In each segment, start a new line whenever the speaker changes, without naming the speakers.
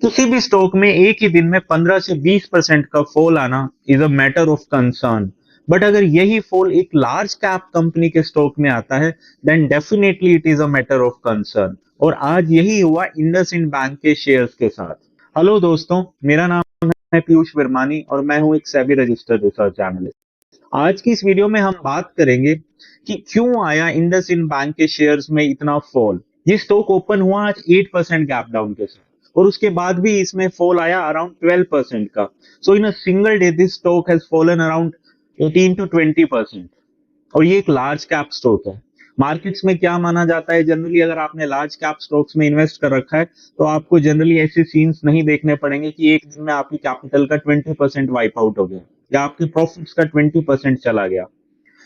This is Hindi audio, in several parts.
किसी भी स्टॉक में एक ही दिन में 15 से 20% का फॉल आना is a matter of concern. But अगर यही फॉल एक लार्ज कैप कंपनी के स्टॉक में आता है, then definitely it is a matter of concern. और आज यही हुआ इंडसइंड बैंक के शेयर्स के साथ। हेलो दोस्तों, मेरा नाम है पीयूष वर्मानी और मैं हूं एक सेबी रजिस्टर्ड रिसर्च एनालिस्ट। आज की इस वीडियो में हम बात करेंगे कि क्यों आया इंडसइंड बैंक के शेयर्स में इतना फॉल। ये स्टॉक ओपन हुआ आज 8% गैप डाउन के साथ और उसके बाद भी इसमें फॉल आया अराउंड 12% का। So in a single day this stock has fallen around 18 to 20%। और ये एक लार्ज कैप स्टॉक है। मार्केट्स में क्या माना जाता है, जनरली अगर आपने लार्ज कैप स्टॉक्स में इन्वेस्ट कर रखा है तो आपको जनरली ऐसे सीन्स नहीं देखने पड़ेंगे कि एक दिन में आपकी कैपिटल का 20% वाइप आउट हो गया या आपके प्रॉफिट्स का 20% चला गया।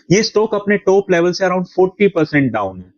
ये स्टॉक अपने टॉप लेवल से अराउंड 40% डाउन है।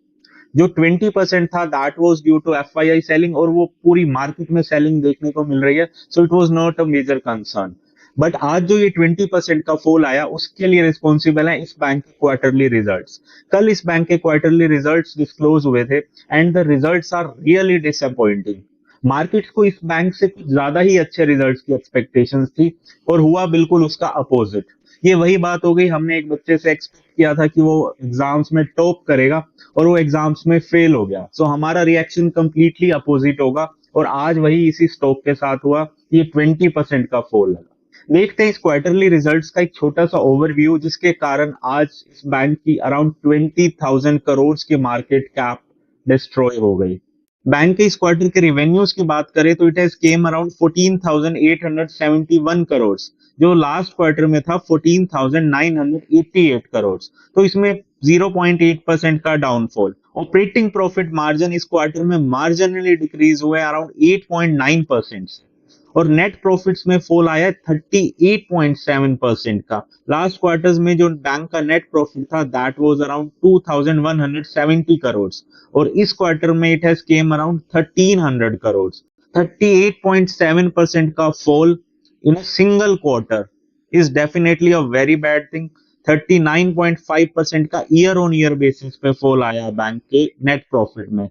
जो 20% था that was due to FII selling और वो पूरी मार्केट में सेलिंग देखने को मिल रही है। So it was not a major concern. But आज जो ये 20% का फॉल आया उसके लिए रिस्पॉन्सिबल है इस बैंक के क्वार्टरली रिजल्ट्स। कल इस बैंक के क्वार्टरली रिजल्ट्स डिस्क्लोज हुए थे and the results are really disappointing. Market को इस बैंक से कुछ ज्यादा ही अच्छे रिजल्ट्स की एक्सपेक्टेशंस थी और हुआ बिल्कुल उसका अपोजिट। ये वही बात हो गई, हमने एक बच्चे से एक्सपेक्ट किया था कि वो एग्जाम्स में टॉप करेगा और वो एग्जाम्स में फेल हो गया। सो हमारा रिएक्शन कंप्लीटली अपोजिट होगा और आज वही इसी स्टॉक के साथ हुआ। ये 20% का फॉल लगा। देखते हैं इस क्वार्टरली रिजल्ट्स का एक छोटा सा ओवरव्यू जिसके कारण आज इस बैंक की अराउंड 20,000 करोड़ की मार्केट कैप डिस्ट्रॉय हो गई। बैंक के इस क्वार्टर के रिवेन्यूज की बात करें तो it has came around 14,871 crore, जो लास्ट क्वार्टर में था 14,988 करोड़। तो इसमें 0.8% का डाउनफॉल। ऑपरेटिंग प्रॉफिट मार्जिन इस क्वार्टर में मार्जिनली डिक्रीज हुए अराउंड 8.9% से और नेट प्रॉफिट्स में फॉल आया 38.7% का। लास्ट क्वार्टर्स में जो बैंक का नेट प्रॉफिट था दैट वाज अराउंड 2,170 करोड़ और इस क्वार्टर में it has came around 1,300 crore. 38.7% का fall in a single quarter is definitely a very bad thing. 39.5% का ईयर ऑन ईयर बेसिस पे फॉल आया बैंक के नेट प्रॉफिट में।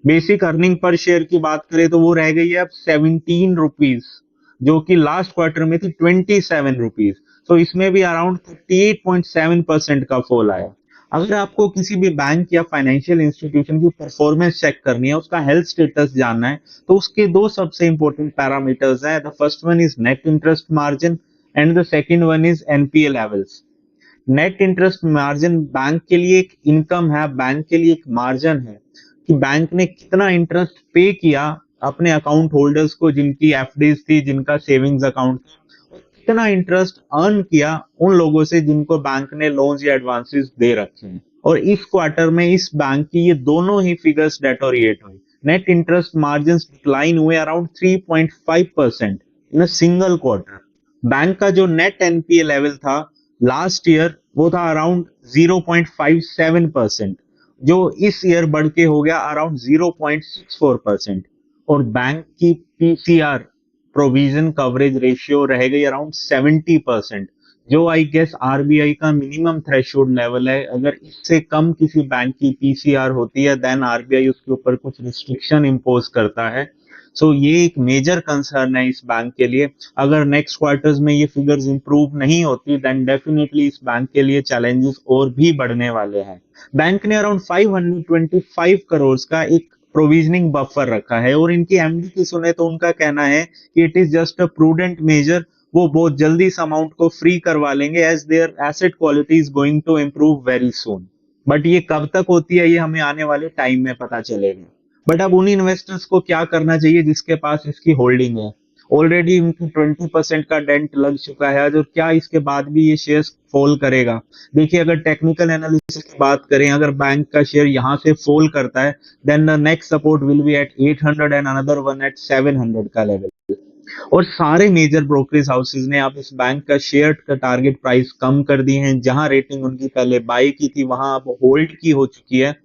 बेसिक अर्निंग पर शेयर की बात करें तो वो रह गई है अब 17 रुपीज, जो कि लास्ट क्वार्टर में थी 27 रुपीज। तो इसमें भी अराउंड 38.7% का फॉल आया। अगर आपको किसी भी बैंक या फाइनेंशियल इंस्टीट्यूशन की परफॉर्मेंस चेक करनी है, उसका हेल्थ स्टेटस जानना है, तो उसके दो सबसे इंपॉर्टेंट पैरामीटर्स हैं। The first one is net interest margin and the second one is NPA levels. Net interest margin bank के लिए एक इनकम है, बैंक के लिए एक मार्जिन है कि बैंक ने कितना इंटरेस्ट पे किया अपने अकाउंट होल्डर्स को जिनकी एफडीज थी, जिनका सेविंग्स अकाउंट था, और कितना इंटरेस्ट अर्न किया उन लोगों से जिनको बैंक ने लोन्स या एडवांसेस दे रखे हैं। और इस क्वार्टर में इस बैंक की ये दोनों ही फिगर्स डेटोरिएट हुई। नेट इंटरेस्ट मार्जिन डिक्लाइन हुए around 3.5% in a single quarter. Bank का जो नेट एनपीए लेवल था लास्ट ईयर वो था अराउंड 0.57%, जो इस ईयर बढ़ के हो गया अराउंड 0.64%। और बैंक की पीसीआर प्रोविजन कवरेज रेशियो रह गई अराउंड 70%, जो आई गेस आरबीआई का मिनिमम थ्रेशोल्ड लेवल है। अगर इससे कम किसी बैंक की पीसीआर होती है देन आरबीआई उसके ऊपर कुछ रिस्ट्रिक्शन इंपोज करता है। सो ये एक मेजर कंसर्न है इस बैंक के लिए। अगर नेक्स्ट क्वार्टर्स में ये फिगर्स इंप्रूव नहीं होती देन डेफिनेटली इस बैंक के लिए चैलेंजेस और भी बढ़ने वाले हैं। बैंक ने अराउंड 525 करोड़ का एक प्रोविजनिंग बफर रखा है और इनकी एमडी की सुने तो उनका कहना है कि it is just a prudent measure. वो बहुत जल्दी इस अमाउंट को फ्री करवा लेंगे as their asset quality is going to improve very soon. But ये कब तक होती है ये हमें आने वाले टाइम में पता चलेगा। बट अब उन इन्वेस्टर्स को क्या करना चाहिए जिसके पास इसकी होल्डिंग है। ऑलरेडी इनकी 20% का डेंट लग चुका है और क्या इसके बाद भी ये शेयर फॉल करेगा। देखिए, अगर टेक्निकल एनालिसिस की बात करें, अगर बैंक का शेयर यहां से फॉल करता है then the next support will be at 800 and another one at 700 का लेवल। और सारे मेजर ब्रोकरेज हाउसेज ने अब इस बैंक का शेयर का टारगेट प्राइस कम कर दिए हैं। जहां रेटिंग उनकी पहले बाई की थी वहां अब होल्ड की हो चुकी है।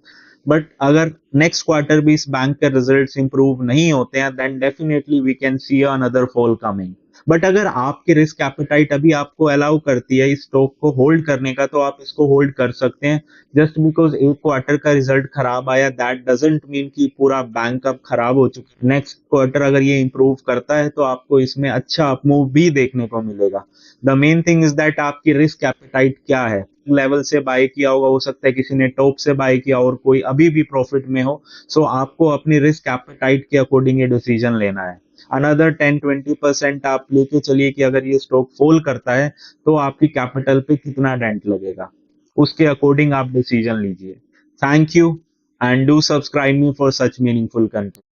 बट अगर नेक्स्ट क्वार्टर भी इस बैंक के रिजल्ट्स इंप्रूव नहीं होते हैं then definitely we can see another fall coming. But अगर आपके रिस्क एपेटाइट अभी आपको अलाउ करती है इस स्टॉक को होल्ड करने का, तो आप इसको होल्ड कर सकते हैं। जस्ट बिकॉज एक क्वार्टर का रिजल्ट खराब आया, दैट डजंट मीन कि पूरा बैंक अब खराब हो चुका है। नेक्स्ट क्वार्टर अगर ये इंप्रूव करता है तो आपको इसमें अच्छा अपमूव भी देखने को मिलेगा। The main thing is that आपकी रिस्क एपेटाइट क्या है। लेवल से बाय किया होगा, हो सकता है किसी ने टॉप से बाय किया और कोई अभी भी प्रॉफिट में हो। सो आपको अपनी रिस्क एपेटाइट के अकॉर्डिंग ये डिसीजन लेना है। अनदर 10-20% आप लेके चलिए कि अगर ये स्टॉक फॉल करता है तो आपकी कैपिटल पे कितना डेंट लगेगा, उसके अकॉर्डिंग आप डिसीजन लीजिए। Thank you and do subscribe me for such meaningful content.